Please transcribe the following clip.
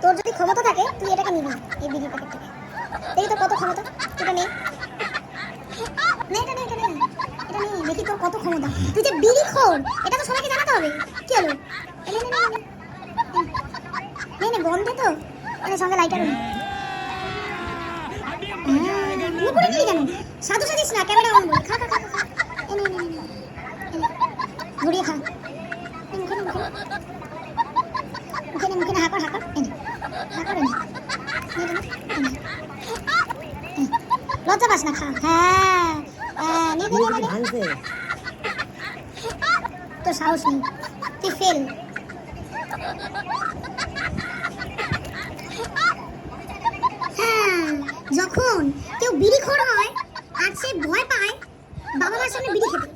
তোর যদি ক্ষমতা থাকে তুই এটাকে নিবি, এই বিড়ির প্যাকেট থেকে। দেখি তোর কত ক্ষমতা, এটা নে। এটা নে, এটা নে, এটা নে, দেখি তোর কত ক্ষমতা। তুই যে বিড়ি খোর, এটা তো সবাইকে জানাতে হবে। কি হলো? নে নে নে নে নে, বন্ধে তো। এর সঙ্গে লাইটার নে। উপরে নিয়ে কেন? সাধু সাজিস না, ক্যামেরা অন কর। খা খা খা খা। এনে এনে এনে, ঘুরিয়ে খা। মুখে নে, মুখে নে, মুখে নে, মুখে নে, হাঁকর হাঁকর। এনে হাঁকর, এনে লজ্জা পাস না, খা। হ্যাঁ হ্যাঁ, নে নে নে। তোর সাহস নেই, তুই ফেল। হ্যাঁ, যখন কেউ বিড়িখোর হয় আর সে ভয় পায় বাবা মার সামনে বিড়ি খেতে,